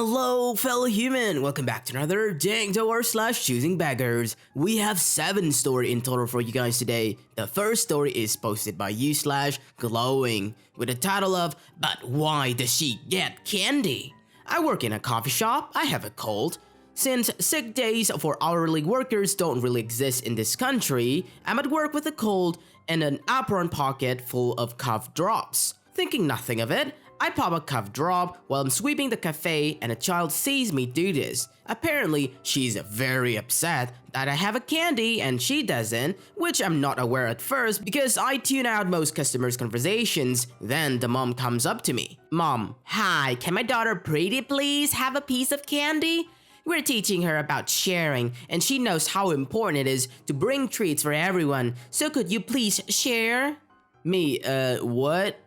Hello, fellow human! Welcome back to another Dank Doggo slash ChoosingBeggars. We have 7 stories in total for you guys today. The first story is posted by you slash glowing with the title of But Why Does She Get Candy? I work in a coffee shop. I have a cold. Since sick days for hourly workers don't really exist in this country, I'm at work with a cold and an apron pocket full of cough drops. Thinking nothing of it, I pop a cough drop while I'm sweeping the cafe and a child sees me do this. Apparently, she's very upset that I have a candy and she doesn't, which I'm not aware at first because I tune out most customers' conversations. Then the mom comes up to me. Mom, hi, can my daughter Pretty please have a piece of candy? We're teaching her about sharing and she knows how important it is to bring treats for everyone. So could you please share? Me, what?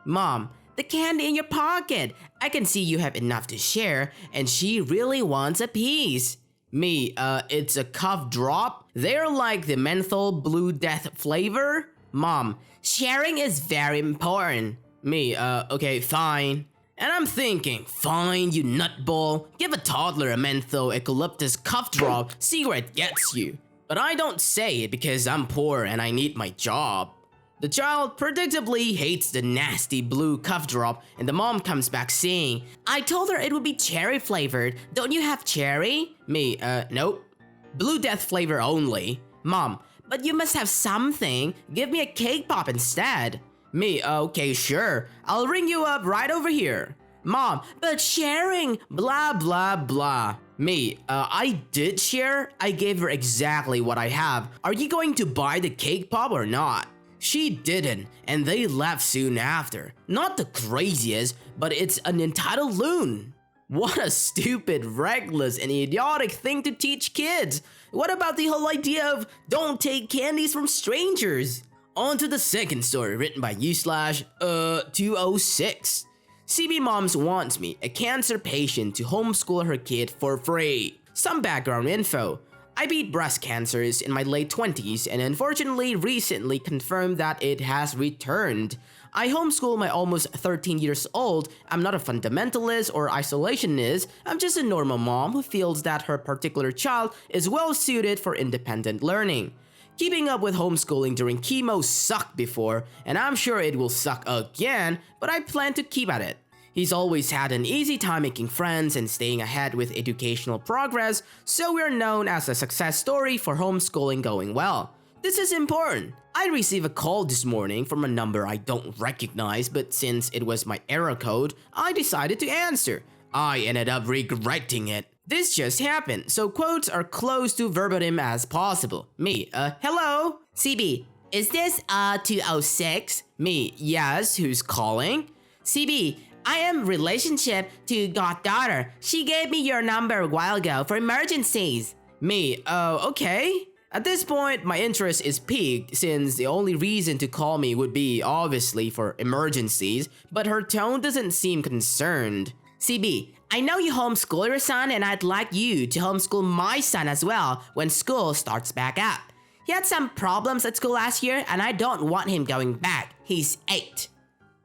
Mom, the candy in your pocket. I can see you have enough to share and she really wants a piece. Me, it's a cough drop. They're like the menthol blue death flavor. Mom, sharing is very important. Me, okay, fine. And I'm thinking, fine, you nutball. Give a toddler a menthol eucalyptus cough drop, see where it gets you. But I don't say it because I'm poor and I need my job. The child predictably hates the nasty blue cough drop and the mom comes back saying, I told her it would be cherry flavored. Don't you have cherry? Me, nope. Blue death flavor only. Mom, but you must have something. Give me a cake pop instead. Me, okay, sure. I'll ring you up right over here. Mom, but sharing, blah, blah, blah. Me, I did share. I gave her exactly what I have. Are you going to buy the cake pop or not? She didn't, and they left soon after. Not the craziest, but it's an entitled loon. What a stupid, reckless, and idiotic thing to teach kids. What about the whole idea of don't take candies from strangers? On to the second story written by you slash 206. CB Moms wants me, a cancer patient, to homeschool her kid for free. Some background info. I beat breast cancers in my late 20s and unfortunately recently confirmed that it has returned. I homeschool my almost 13 years old. I'm not a fundamentalist or isolationist. I'm just a normal mom who feels that her particular child is well suited for independent learning. Keeping up with homeschooling during chemo sucked before, and I'm sure it will suck again, but I plan to keep at it. He's always had an easy time making friends and staying ahead with educational progress, so we're known as a success story for homeschooling going well. This is important. I received a call this morning from a number I don't recognize, but since it was my error code, I decided to answer. I ended up regretting it. This just happened, so quotes are close to verbatim as possible. Me, hello? CB, is this 206? Me, yes, who's calling? CB, I am relationship to goddaughter. She gave me your number a while ago for emergencies. Me, oh, okay. At this point, my interest is piqued since the only reason to call me would be obviously for emergencies, but her tone doesn't seem concerned. CB, I know you homeschool your son and I'd like you to homeschool my son as well when school starts back up. He had some problems at school last year and I don't want him going back. He's 8.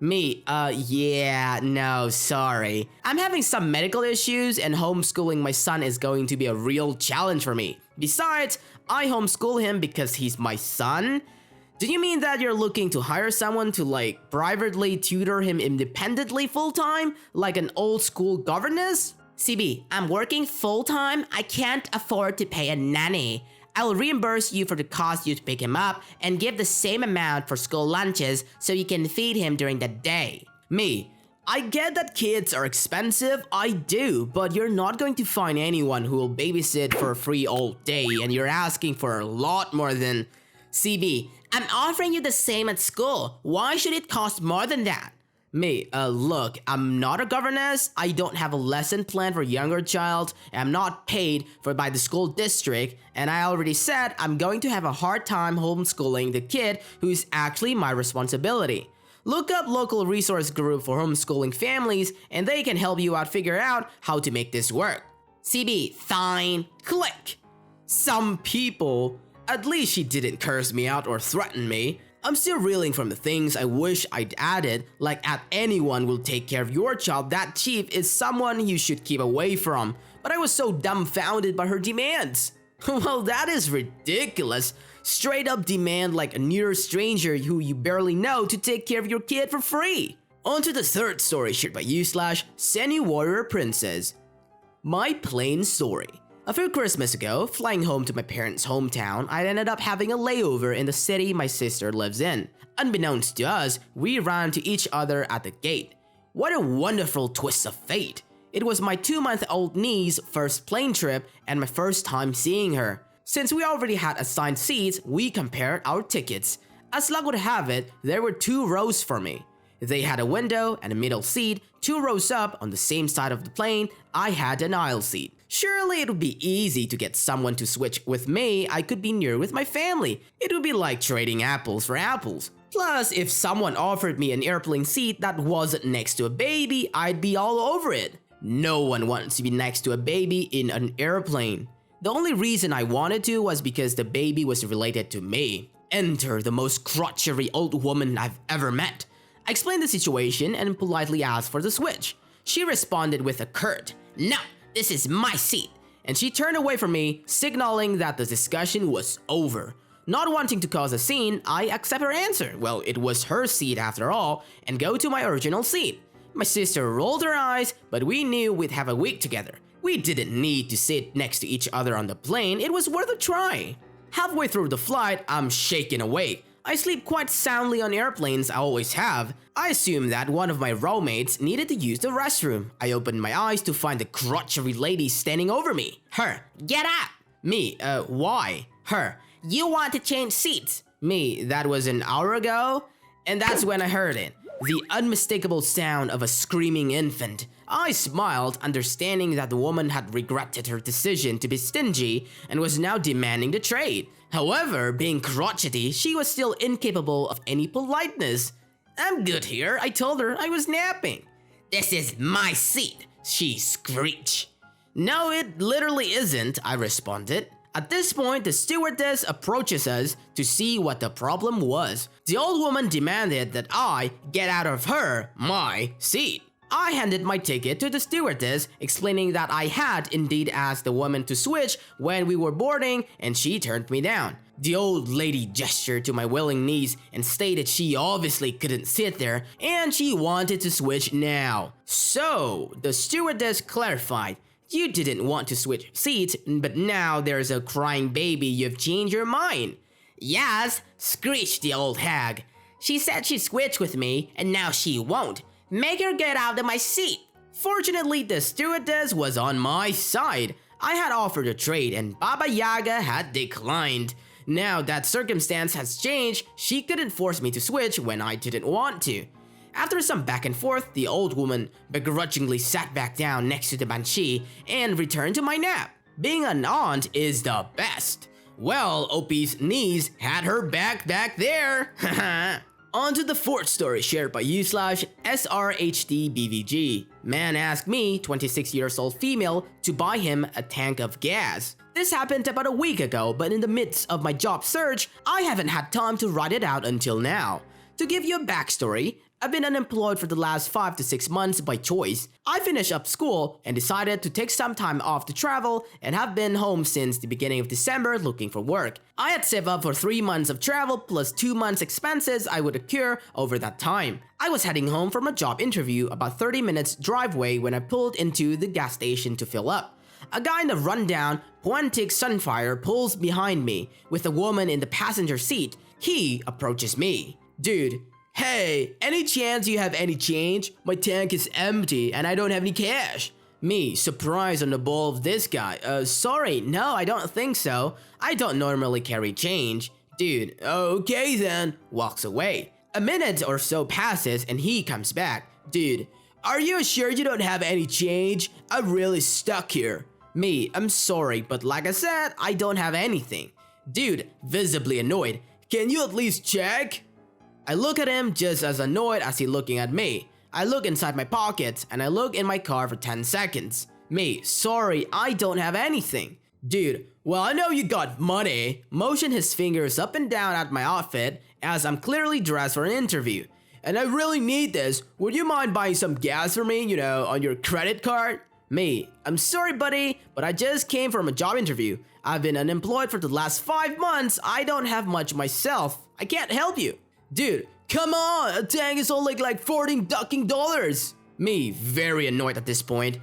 Me, yeah, no, sorry. I'm having some medical issues and homeschooling my son is going to be a real challenge for me. Besides, I homeschool him because he's my son. Do you mean that you're looking to hire someone to like privately tutor him independently full-time, like an old school governess? CB, I'm working full-time. I can't afford to pay a nanny. I will reimburse you for the cost you to pick him up and give the same amount for school lunches so you can feed him during the day. Me, I get that kids are expensive, I do, but you're not going to find anyone who will babysit for free all day and you're asking for a lot more than... CB, I'm offering you the same at school. Why should it cost more than that? Me, look, I'm not a governess, I don't have a lesson plan for a younger child, I'm not paid for by the school district, and I already said I'm going to have a hard time homeschooling the kid who's actually my responsibility. Look up local resource group for homeschooling families and they can help you out figure out how to make this work. CB, fine, click. Some people, at least she didn't curse me out or threaten me. I'm still reeling from the things I wish I'd added, like at anyone will take care of your child that cheap is someone you should keep away from, but I was so dumbfounded by her demands. Well, that is ridiculous. Straight up demand like a near stranger who you barely know to take care of your kid for free. On to the third story shared by you/Janiorial Princess. My plain story. A few Christmas ago, flying home to my parents' hometown, I ended up having a layover in the city my sister lives in. Unbeknownst to us, we ran to each other at the gate. What a wonderful twist of fate. It was my 2-month-old niece's first plane trip and my first time seeing her. Since we already had assigned seats, we compared our tickets. As luck would have it, there were 2 rows for me. They had a window and a middle seat. 2 rows up on the same side of the plane, I had an aisle seat. Surely it would be easy to get someone to switch with me. I could be near with my family. It would be like trading apples for apples. Plus, if someone offered me an airplane seat that wasn't next to a baby, I'd be all over it. No one wants to be next to a baby in an airplane. The only reason I wanted to was because the baby was related to me. Enter the most crotchery old woman I've ever met. I explained the situation and politely asked for the switch. She responded with a curt, "No, this is my seat," and she turned away from me, signaling that the discussion was over. Not wanting to cause a scene, I accept her answer. Well, it was her seat after all, and go to my original seat. My sister rolled her eyes, but we knew we'd have a week together. We didn't need to sit next to each other on the plane, it was worth a try. Halfway through the flight, I'm shaken awake. I sleep quite soundly on airplanes, I always have. I assumed that one of my roommates needed to use the restroom. I opened my eyes to find the crotchery lady standing over me. Her, "Get up!" Me, why? Her, "You want to change seats." Me, "That was an hour ago?" And that's when I heard it. The unmistakable sound of a screaming infant. I smiled, understanding that the woman had regretted her decision to be stingy and was now demanding the trade. However, being crotchety, she was still incapable of any politeness. "I'm good here," I told her. I was napping. "This is my seat," she screeched. "No, it literally isn't," I responded. At this point, the stewardess approaches us to see what the problem was. The old woman demanded that I get out of my seat. I handed my ticket to the stewardess, explaining that I had indeed asked the woman to switch when we were boarding, and she turned me down. The old lady gestured to my willing niece and stated she obviously couldn't sit there and she wanted to switch now. So, the stewardess clarified, "You didn't want to switch seats, but now there's a crying baby, you've changed your mind." "Yes," screeched the old hag. "She said she'd switch with me, and now she won't. Make her get out of my seat." Fortunately, the stewardess was on my side. I had offered a trade, and Baba Yaga had declined. Now that circumstance has changed, she couldn't force me to switch when I didn't want to. After some back and forth, the old woman begrudgingly sat back down next to the banshee and returned to my nap. Being an aunt is the best. Well, OP's niece had her back there. On to the fourth story shared by you/SRHDBVG. Man asked me, 26 years old female, to buy him a tank of gas. This happened about a week ago, but in the midst of my job search, I haven't had time to write it out until now. To give you a backstory, I've been unemployed for the last 5 to 6 months by choice. I finished up school and decided to take some time off to travel and have been home since the beginning of December looking for work. I had saved up for 3 months of travel plus 2 months expenses I would incur over that time. I was heading home from a job interview about 30 minutes drive away when I pulled into the gas station to fill up. A guy in a rundown Puantic Sunfire pulls behind me with a woman in the passenger seat. He approaches me. "Dude, hey, any chance you have any change? My tank is empty and I don't have any cash." Me, surprised on the ball of this guy. Sorry, no, I don't think so. I don't normally carry change." Dude, "Okay then," walks away. A minute or so passes and he comes back. "Dude, are you sure you don't have any change? I'm really stuck here." Me, "I'm sorry, but like I said, I don't have anything." Dude, visibly annoyed. "Can you at least check?" I look at him just as annoyed as he looking at me. I look inside my pockets and I look in my car for 10 seconds. Me, "Sorry, I don't have anything." Dude, "Well, I know you got money." Motion his fingers up and down at my outfit as I'm clearly dressed for an interview. And I really need this. Would you mind buying some gas for me, on your credit card? Me, I'm sorry buddy, but I just came from a job interview. I've been unemployed for the last 5 months. I don't have much myself. I can't help you. Dude, come on, a tank is only like $14. Me, very annoyed at this point.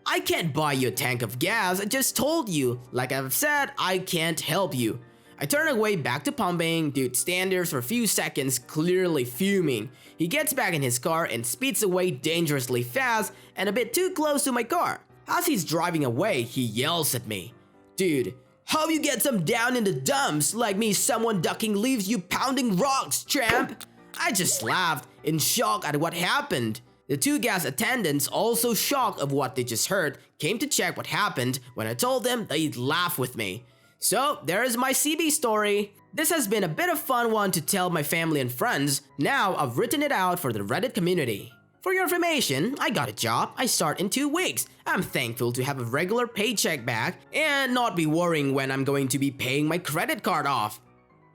I can't buy you a tank of gas, I just told you. Like I've said, I can't help you. I turn away back to pumping. Dude stands there for a few seconds, clearly fuming. He gets back in his car and speeds away dangerously fast and a bit too close to my car. As he's driving away, he yells at me. Dude, how you get some down in the dumps? Like me, someone ducking leaves you pounding rocks, champ. I just laughed in shock at what happened. The 2 gas attendants, also shocked of what they just heard, came to check what happened when I told them they'd laugh with me. So, there is my CB story. This has been a bit of fun one to tell my family and friends. Now, I've written it out for the Reddit community. For your information, I got a job. I start in 2 weeks. I'm thankful to have a regular paycheck back and not be worrying when I'm going to be paying my credit card off.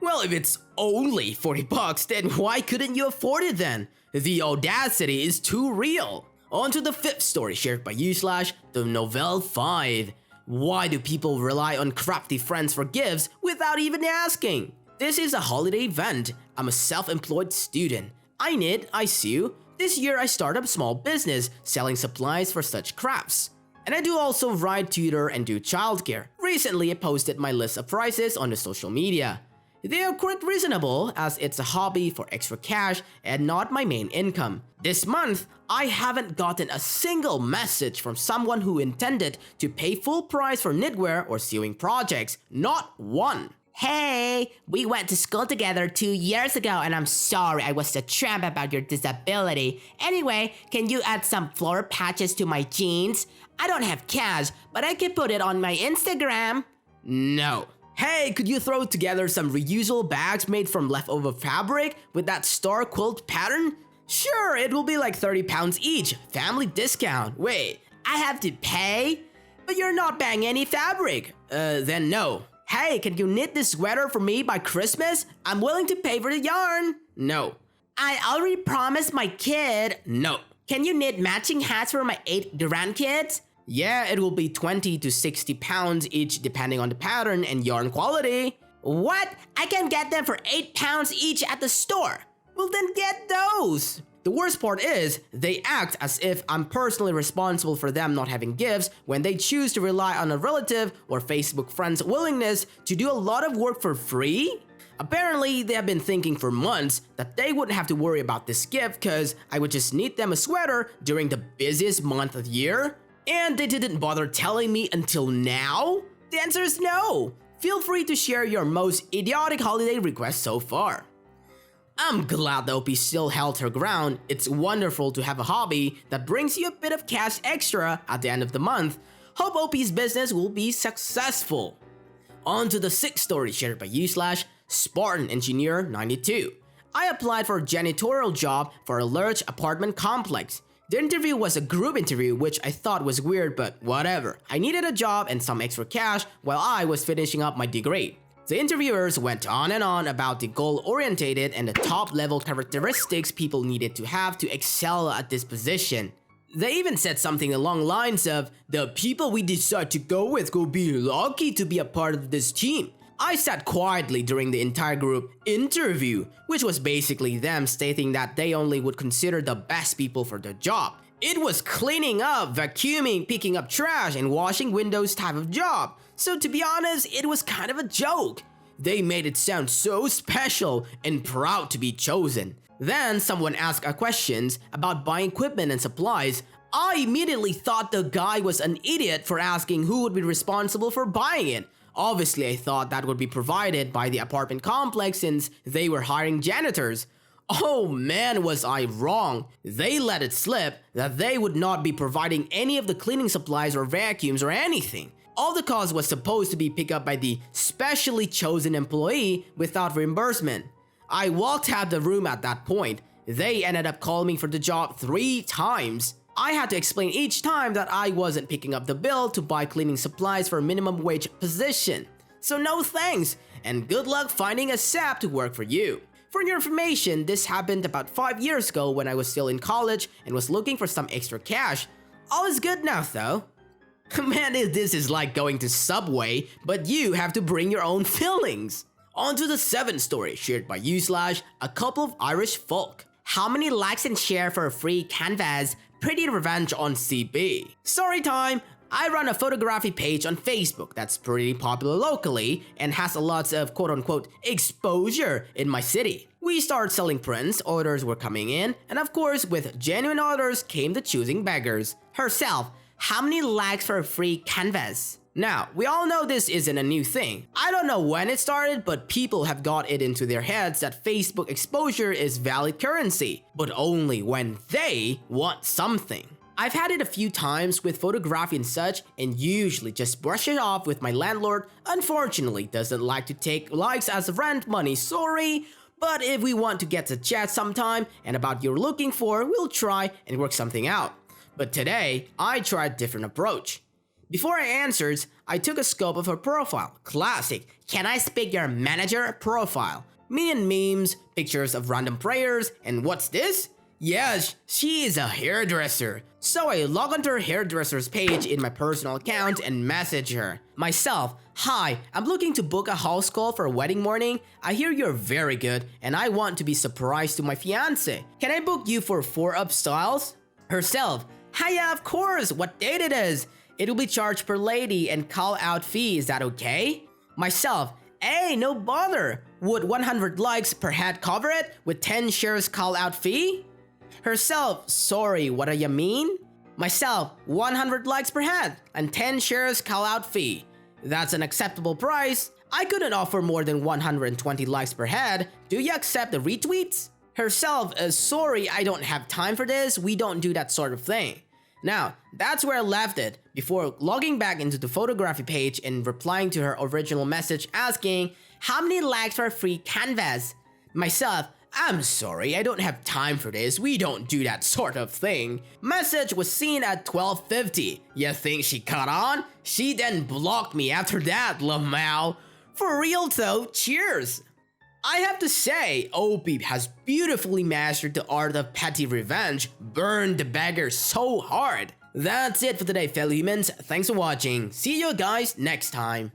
Well, if it's only 40 bucks, then why couldn't you afford it then? The audacity is too real. On to the 5th story shared by you/the Novel 5. Why do people rely on crafty friends for gifts without even asking? This is a holiday event. I'm a self-employed student. I knit, I sew. This year I started a small business selling supplies for such crafts. And I do also write, tutor, and do childcare. Recently I posted my list of prices on the social media. They are quite reasonable as it's a hobby for extra cash and not my main income. This month, I haven't gotten a single message from someone who intended to pay full price for knitwear or sewing projects. Not one. Hey, we went to school together 2 years ago and I'm sorry I was a tramp about your disability. Anyway, can you add some flower patches to my jeans? I don't have cash, but I can put it on my Instagram. No. Hey, could you throw together some reusable bags made from leftover fabric with that star quilt pattern? Sure, it will be like 30 pounds each. Family discount. Wait, I have to pay? But you're not buying any fabric. Then no. Hey, can you knit this sweater for me by Christmas? I'm willing to pay for the yarn. No. I already promised my kid. No. Can you knit matching hats for my 8 grandkids? Yeah, it will be 20 to 60 pounds each depending on the pattern and yarn quality. What? I can get them for 8 pounds each at the store. Well then get those! The worst part is, they act as if I'm personally responsible for them not having gifts when they choose to rely on a relative or Facebook friend's willingness to do a lot of work for free. Apparently, they have been thinking for months that they wouldn't have to worry about this gift cause I would just knit them a sweater during the busiest month of the year. And they didn't bother telling me until now? The answer is no. Feel free to share your most idiotic holiday request so far. I'm glad the OP still held her ground. It's wonderful to have a hobby that brings you a bit of cash extra at the end of the month. Hope OP's business will be successful. On to the 6th story shared by you/Spartan Engineer 92. I applied for a janitorial job for a large apartment complex. The interview was a group interview, which I thought was weird, but whatever. I needed a job and some extra cash while I was finishing up my degree. The interviewers went on and on about the goal-oriented and the top-level characteristics people needed to have to excel at this position. They even said something along lines of, the people we decide to go with will be lucky to be a part of this team. I sat quietly during the entire group interview, which was basically them stating that they only would consider the best people for the job. It was cleaning up, vacuuming, picking up trash, and washing windows type of job. So to be honest, it was kind of a joke. They made it sound so special and proud to be chosen. Then someone asked questions about buying equipment and supplies. I immediately thought the guy was an idiot for asking who would be responsible for buying it. Obviously, I thought that would be provided by the apartment complex since they were hiring janitors. Oh man, was I wrong. They let it slip that they would not be providing any of the cleaning supplies or vacuums or anything. All the cost was supposed to be picked up by the specially chosen employee without reimbursement. I walked out the room at that point. They ended up calling me for the job 3 times. I had to explain each time that I wasn't picking up the bill to buy cleaning supplies for a minimum wage position. So no thanks, and good luck finding a SAP to work for you. For your information, this happened about 5 years ago when I was still in college and was looking for some extra cash. All is good now though. Man, this is like going to Subway, but you have to bring your own fillings. On to the 7th story shared by you slash a couple of Irish folk. How many likes and share for a free canvas? Pretty revenge on CB. Story time! I run a photography page on Facebook that's pretty popular locally and has a lot of quote-unquote exposure in my city. We started selling prints, orders were coming in, and of course with genuine orders came the Choosing Beggars. Herself, how many likes for a free canvas? Now, we all know this isn't a new thing. I don't know when it started, but people have got it into their heads that Facebook exposure is valid currency, but only when they want something. I've had it a few times with photography and such, and usually just brush it off with my landlord. Unfortunately, doesn't like to take likes as rent money, sorry. But if we want to get to chat sometime and about you're looking for, we'll try and work something out. But today, I tried a different approach. Before I answered, I took a scope of her profile. Classic, can I speak your manager profile? Me and memes, pictures of random prayers, and what's this? Yes, she is a hairdresser. So I log onto her hairdresser's page in my personal account and message her. Myself, hi, I'm looking to book a house call for a wedding morning. I hear you're very good and I want to be surprised to my fiance. Can I book you for 4 up styles? Herself, hiya, of course, what date it is? It will be charged per lady and call out fee, is that okay? Myself, hey, no bother. Would 100 likes per head cover it with 10 shares call out fee? Herself, sorry, what do you mean? Myself, 100 likes per head and 10 shares call out fee. That's an acceptable price. I couldn't offer more than 120 likes per head. Do you accept the retweets? Herself, sorry, I don't have time for this. We don't do that sort of thing. Now, that's where I left it before logging back into the photography page and replying to her original message asking, how many likes for a free canvas? Myself, I'm sorry, I don't have time for this. We don't do that sort of thing. Message was seen at 12:50. You think she caught on? She then blocked me after that, Lamau. For real though, cheers. I have to say, OP has beautifully mastered the art of petty revenge, burned the beggar so hard. That's it for today, fellow humans. Thanks for watching. See you guys next time.